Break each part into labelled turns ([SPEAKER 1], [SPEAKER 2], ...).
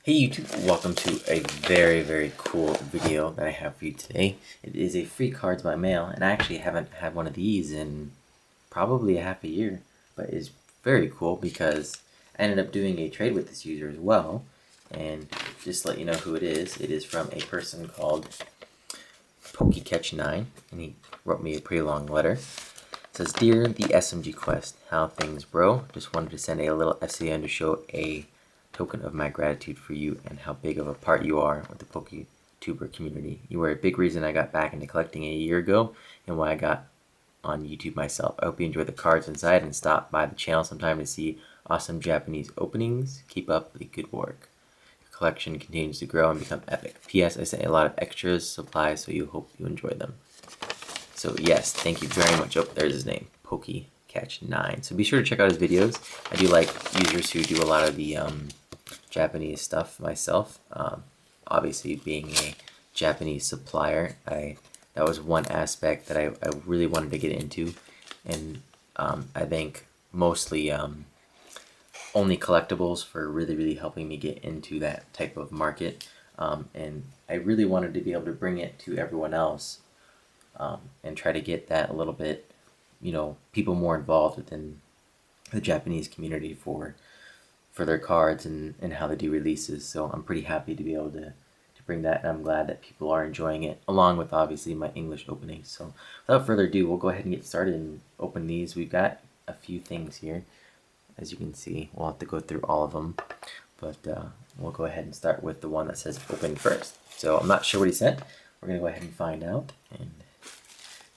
[SPEAKER 1] Hey YouTube, welcome to a very cool video that I have for you today. It is a free cards by mail, and I actually haven't had one of these in probably a half a year, but it's very cool because I ended up doing a trade with this user as well. And just to let you know who it is from a person called Pokecatch9, and he wrote me a pretty long letter. It says, "Dear TheSmgQuest, how things bro? Just wanted to send a little FCBM to show a token of my gratitude for you and how big of a part you are with the PokeTuber community. You were a big reason I got back into collecting a year ago and why I got on YouTube myself. I hope you enjoy the cards inside and stop by the channel sometime to see awesome Japanese openings. Keep up the good work. Your collection continues to grow and become epic. P.S. I sent a lot of extras, supplies, so you hope you enjoy them." So yes, thank you very much. Oh, there's his name, Pokecatch9. So be sure to check out his videos. I do like users who do a lot of the Japanese stuff myself. Obviously, being a Japanese supplier, that was one aspect that I really wanted to get into, and I think mostly only collectibles for really helping me get into that type of market, and I really wanted to be able to bring it to everyone else, and try to get that a little bit, people more involved within the Japanese community for their cards and how they do releases. So I'm pretty happy to be able to bring that, and I'm glad that people are enjoying it, along with obviously my English openings. So without further ado, we'll go ahead and get started and open these. We've got a few things here. As you can see, we'll have to go through all of them, but we'll go ahead and start with the one that says open first. So I'm not sure what he sent. We're gonna go ahead and find out, and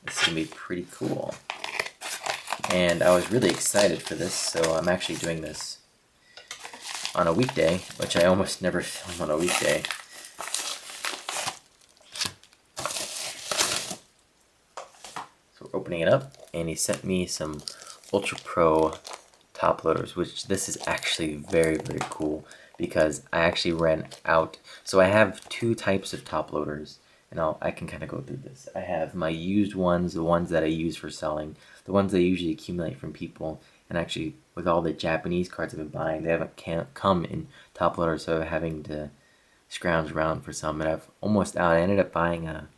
[SPEAKER 1] this is gonna be pretty cool. And I was really excited for this, so I'm actually doing this on a weekday, which I almost never film on a weekday. So we're opening it up, and he sent me some Ultra Pro top loaders, which this is actually very cool because I actually ran out. So I have two types of top loaders, and I can kind of go through this. I have my used ones, the ones that I use for selling, the ones I usually accumulate from people. And actually, with all the Japanese cards I've been buying, they haven't come in top loaders, so I'm having to scrounge around for some. And I've almost out. I ended up buying on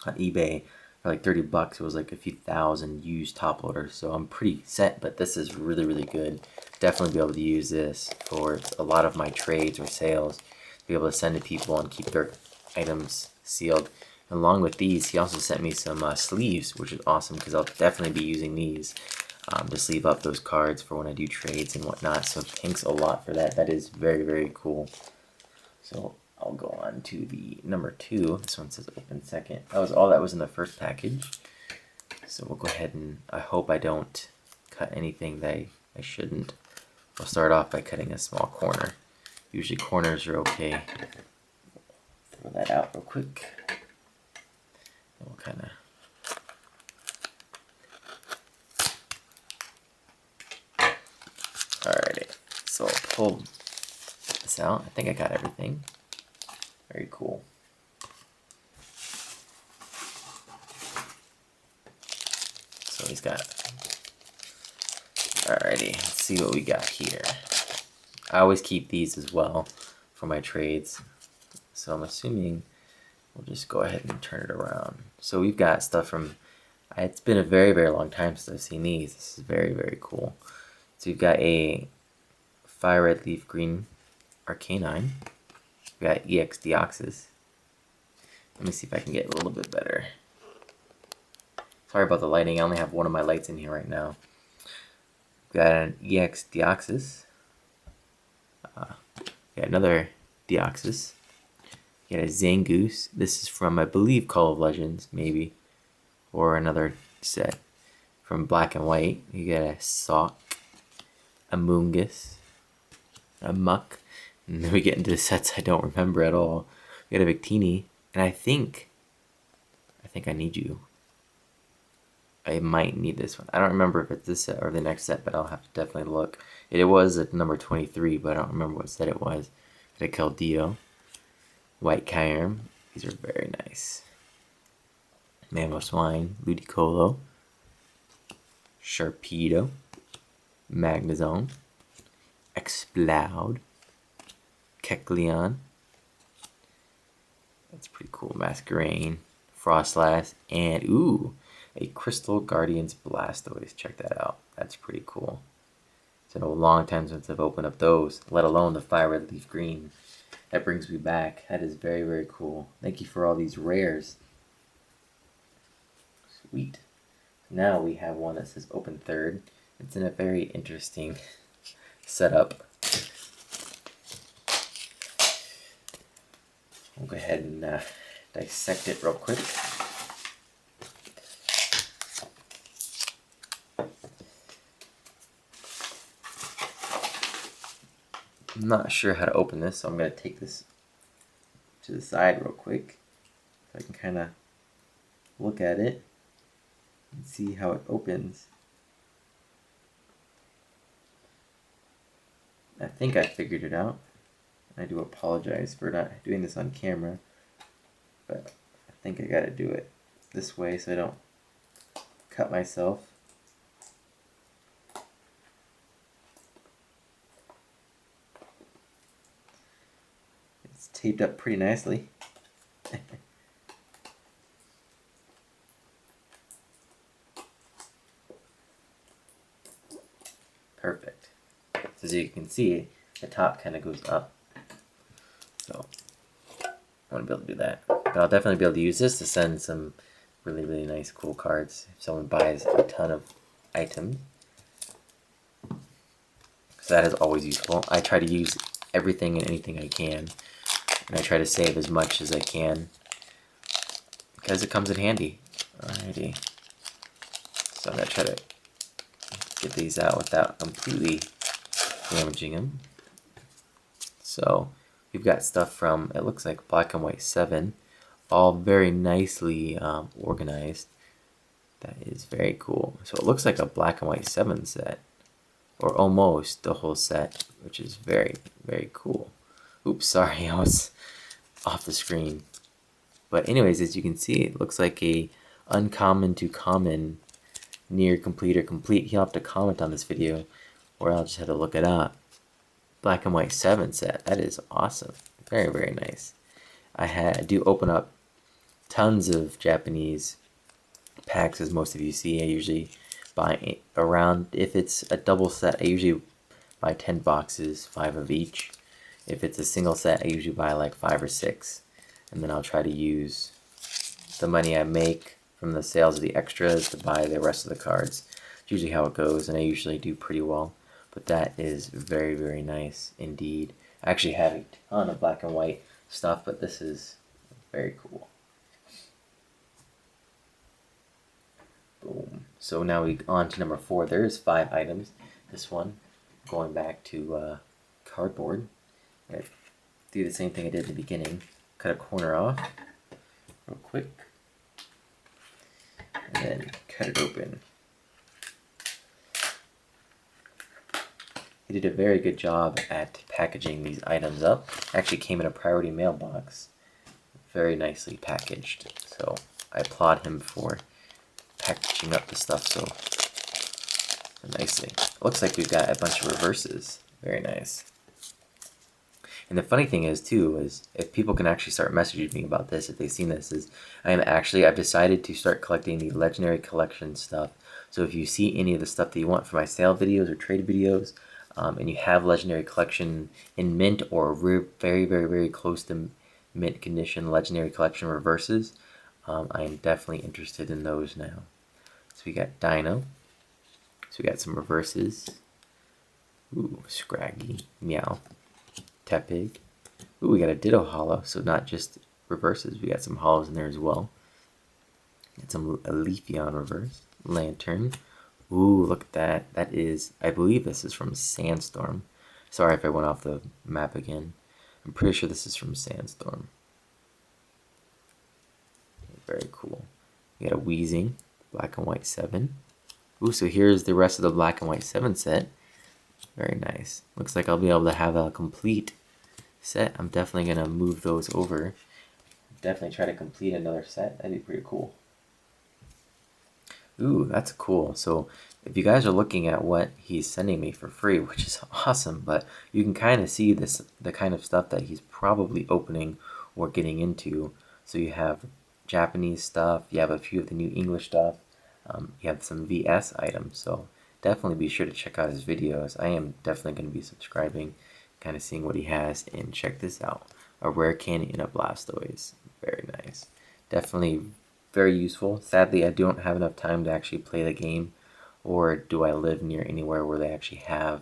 [SPEAKER 1] eBay for like $30. It was like a few thousand used top loaders, so I'm pretty set. But this is really good. Definitely be able to use this for a lot of my trades or sales. Be able to send to people and keep their items sealed. And along with these, he also sent me some sleeves, which is awesome because I'll definitely be using these to sleeve up those cards for when I do trades and whatnot. So thanks a lot for that. That is very cool. So I'll go on to the number 2. This one says open second. That was all that was in the first package. So we'll go ahead and I hope I don't cut anything that I shouldn't. We'll start off by cutting a small corner. Usually corners are okay. Throw that out real quick. And we'll kind of Alrighty, so I'll pull this out. I think I got everything. Very cool. So he's got, alrighty, let's see what we got here. I always keep these as well for my trades. So I'm assuming we'll just go ahead and turn it around. So we've got stuff from, it's been a very long time since I've seen these. This is very cool. So you've got a Fire Red Leaf Green Arcanine. We've got EX Deoxys. Let me see if I can get a little bit better. Sorry about the lighting, I only have one of my lights in here right now. We've got an EX Deoxys. Got another Deoxys. You got a Zangoose. This is from, I believe, Call of Legends, maybe. Or another set from Black and White. You got a Sock. A Moongus, a Muck, and then we get into the sets I don't remember at all. We got a Victini, and I think I need you. I might need this one. I don't remember if it's this set or the next set, but I'll have to definitely look. It was at number 23, but I don't remember what set it was. Got a Keldeo, White Kyurem. These are very nice. Mamoswine, Ludicolo, Sharpedo, Magnezone, Exploud, Kecleon. That's pretty cool. Masquerain, Frostlass, and ooh, a Crystal Guardians Blastoise. Check that out. That's pretty cool. It's been a long time since I've opened up those, let alone the Fire Red Leaf Green. That brings me back. That is very, very cool. Thank you for all these rares. Sweet. Now we have one that says open third. It's in a very interesting setup. We'll go ahead and dissect it real quick. I'm not sure how to open this, so I'm going to take this to the side real quick so I can kind of look at it and see how it opens. I think I figured it out. I do apologize for not doing this on camera, but I think I gotta do it this way so I don't cut myself. It's taped up pretty nicely. Perfect. So as you can see, the top kind of goes up. So I want to be able to do that. But I'll definitely be able to use this to send some really, really nice, cool cards if someone buys a ton of items. So that is always useful. I try to use everything and anything I can. And I try to save as much as I can because it comes in handy. Alrighty. So I'm going to try to get these out without completely damaging them. So we've got stuff from, it looks like Black and White 7, all very nicely organized. That is very cool. So it looks like a Black and White 7 set, or almost the whole set, which is very, very cool. Oops, sorry, I was off the screen. But anyways, as you can see, it looks like a uncommon to common, near complete or complete. You'll have to comment on this video, or I'll just have to look it up. Black and White 7 set. That is awesome. Very, very nice. I do open up tons of Japanese packs, as most of you see. I usually buy around, if it's a double set, I usually buy 10 boxes, 5 of each. If it's a single set, I usually buy like 5 or 6. And then I'll try to use the money I make from the sales of the extras to buy the rest of the cards. It's usually how it goes, and I usually do pretty well. But that is very, very nice indeed. I actually have a ton of Black and White stuff, but this is very cool. Boom. So now we on to number 4. There's 5 items. This one, going back to cardboard. I do the same thing I did at the beginning. Cut a corner off real quick. And then cut it open. He did a very good job at packaging these items up. Actually came in a priority mailbox. Very nicely packaged. So I applaud him for packaging up the stuff so nicely. It looks like we've got a bunch of reverses. Very nice. And the funny thing is too, is if people can actually start messaging me about this, if they've seen this, is I've decided to start collecting the Legendary Collection stuff. So if you see any of the stuff that you want for my sale videos or trade videos, and you have Legendary Collection in mint or very, very, very close to mint condition Legendary Collection reverses, I am definitely interested in those now. So we got Dino. So we got some reverses. Ooh, Scraggy, Meow, Tepig. Ooh, we got a Ditto Hollow, so not just reverses, we got some hollows in there as well. Got some Leafeon reverse, Lantern. Ooh, look at that. That is, I believe this is from Sandstorm. Sorry if I went off the map again. I'm pretty sure this is from Sandstorm. Very cool. We got a Weezing, Black and White 7. Ooh, so here's the rest of the Black and White 7 set. Very nice. Looks like I'll be able to have a complete set. I'm definitely going to move those over. Definitely try to complete another set. That'd be pretty cool. Ooh, that's cool. So if you guys are looking at what he's sending me for free, which is awesome, but you can kind of see the kind of stuff that he's probably opening or getting into. So you have Japanese stuff, you have a few of the new English stuff, you have some VS items. So definitely be sure to check out his videos. I am definitely going to be subscribing, kind of seeing what he has, and check this out. A rare candy and a Blastoise. Very nice. Definitely very useful. Sadly, I don't have enough time to actually play the game, or do I live near anywhere where they actually have,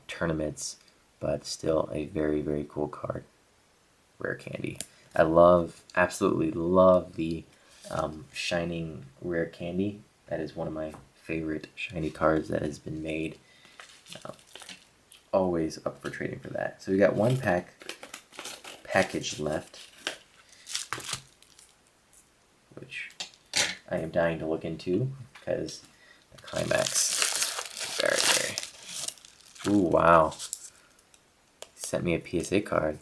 [SPEAKER 1] tournaments, but still a very, very cool card. Rare candy. I absolutely love the Shining Rare Candy. That is one of my favorite shiny cards that has been made. Always up for trading for that. So we got one package left, which I am dying to look into because the climax very. Ooh, wow. Sent me a PSA card.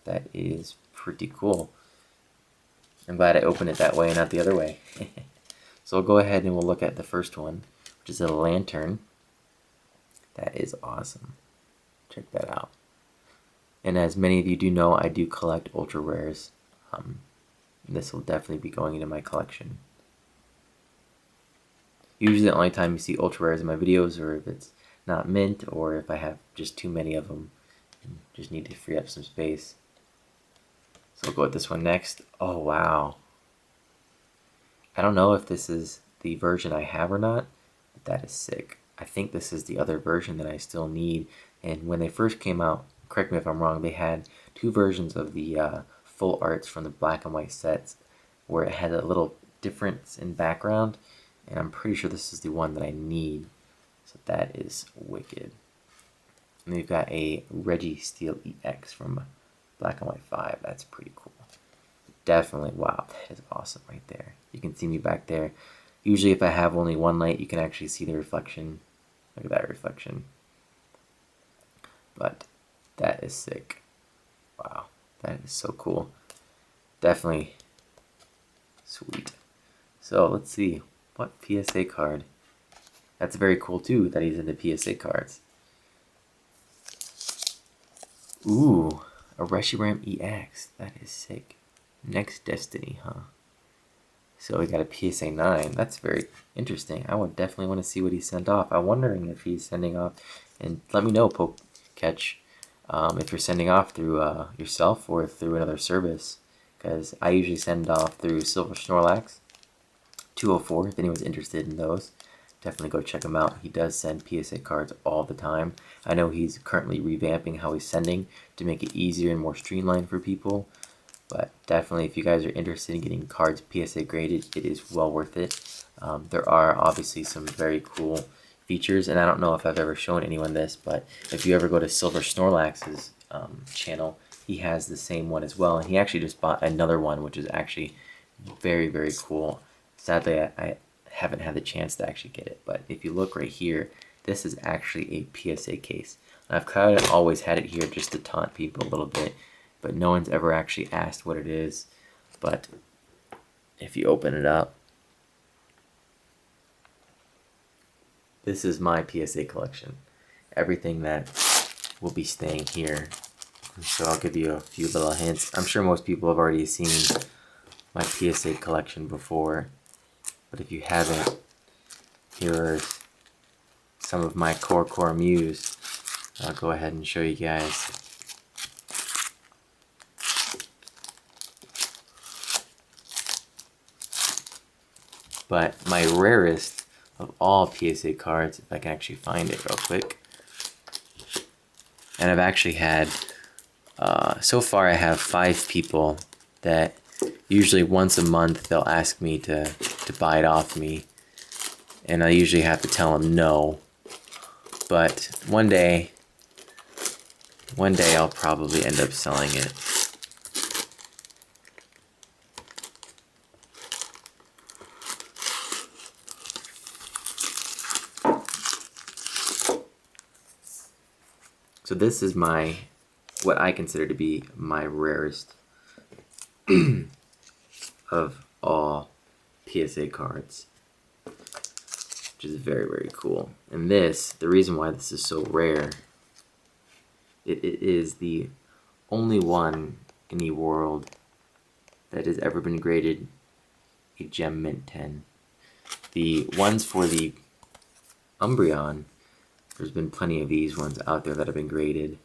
[SPEAKER 1] That is pretty cool. I'm glad I opened it that way and not the other way. So we'll go ahead and we'll look at the first one, which is a lantern. That is awesome. Check that out. And as many of you do know, I do collect ultra rares. This will definitely be going into my collection. Usually the only time you see ultra rares in my videos are if it's not mint or if I have just too many of them and just need to free up some space. So we'll go with this one next. Oh wow. I don't know if this is the version I have or not, but that is sick. I think this is the other version that I still need. And when they first came out, correct me if I'm wrong, they had two versions of the full arts from the black and white sets where it had a little difference in background, and I'm pretty sure this is the one that I need. So that is wicked. And we've got a Registeel EX from Black and White 5. That's pretty cool. Definitely, wow, that is awesome right there. You can see me back there. Usually if I have only one light, you can actually see the reflection. Look at that reflection. But that is sick. Wow, that is so cool. Definitely sweet. So let's see, what PSA card? That's very cool too that he's in the PSA cards. Ooh, a Reshiram EX. That is sick. Next Destiny, huh? So we got a PSA 9. That's very interesting. I would definitely want to see what he sent off. I'm wondering if he's sending off, and let me know, Pokecatch, if you're sending off through yourself or through another service, because I usually send off through Silver Snorlax 204. If anyone's interested in those, definitely go check him out. He does send PSA cards all the time. I know he's currently revamping how he's sending to make it easier and more streamlined for people. But definitely, if you guys are interested in getting cards PSA graded, it is well worth it. There are obviously some very cool features, and I don't know if I've ever shown anyone this, but if you ever go to Silver Snorlax's channel, he has the same one as well, and he actually just bought another one, which is actually very, very cool. Sadly, I haven't had the chance to actually get it, but if you look right here, this is actually a PSA case. And I've kind of always had it here just to taunt people a little bit, but no one's ever actually asked what it is. But if you open it up, this is my PSA collection. Everything that will be staying here. And so I'll give you a few little hints. I'm sure most people have already seen my PSA collection before, but if you haven't, here are some of my core Mews. I'll go ahead and show you guys. But my rarest of all PSA cards, if I can actually find it real quick, and I've actually had, so far I have 5 people that usually once a month they'll ask me to buy it off me, and I usually have to tell them no, but one day I'll probably end up selling it. So this is what I consider to be my rarest of all PSA Cards, which is very, very cool. And this, the reason why this is so rare, it is the only one in the world that has ever been graded a Gem Mint 10. The ones for the Umbreon, there's been plenty of these ones out there that have been graded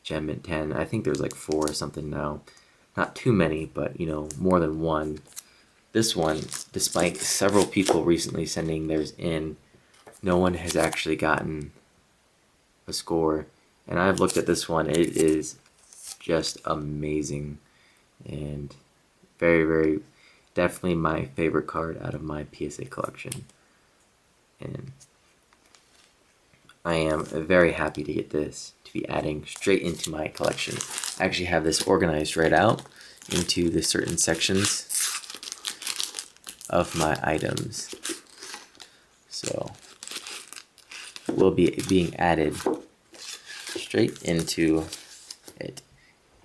[SPEAKER 1] Gem Mint 10. I think there's like 4 or something now. Not too many, but you know, more than one. This one, despite several people recently sending theirs in, no one has actually gotten a score. And I've looked at this one, it is just amazing. And very, very, definitely my favorite card out of my PSA collection. And I am very happy to get this to be adding straight into my collection. I actually have this organized right out into the certain sections of my items. So it will be being added straight into it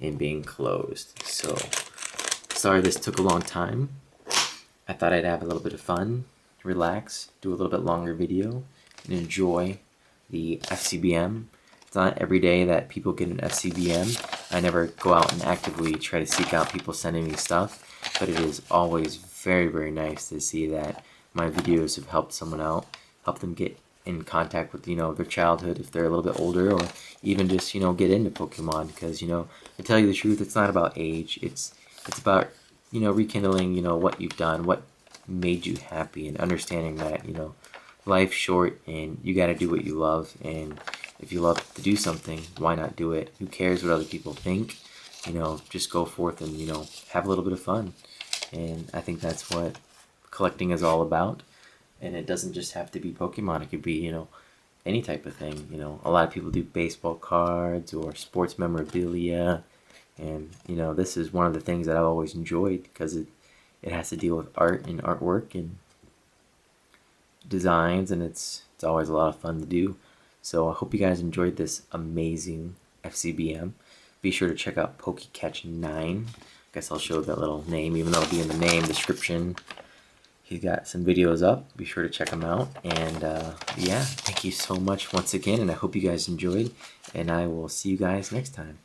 [SPEAKER 1] and being closed. So sorry this took a long time. I thought I'd have a little bit of fun, relax, do a little bit longer video, and enjoy the FCBM. It's not every day that people get an FCBM. I never go out and actively try to seek out people sending me stuff, but it is always very, very nice to see that my videos have helped someone out, help them get in contact with, you know, their childhood if they're a little bit older, or even just, you know, get into Pokemon. Because, you know, to tell you the truth, it's not about age. It's about, you know, rekindling, you know, what you've done, what made you happy, and understanding that, you know, life's short and you got to do what you love. And if you love to do something, why not do it? Who cares what other people think? You know, just go forth and, you know, have a little bit of fun. And I think that's what collecting is all about. And it doesn't just have to be Pokemon. It could be, you know, any type of thing. You know, a lot of people do baseball cards or sports memorabilia. And, you know, this is one of the things that I've always enjoyed, because it has to deal with art and artwork and designs, and it's always a lot of fun to do. So I hope you guys enjoyed this amazing FCBM. Be sure to check out Pokecatch9. I guess I'll show that little name, even though it'll be in the name description. He's got some videos up. Be sure to check them out. And yeah, thank you so much once again, and I hope you guys enjoyed, and I will see you guys next time.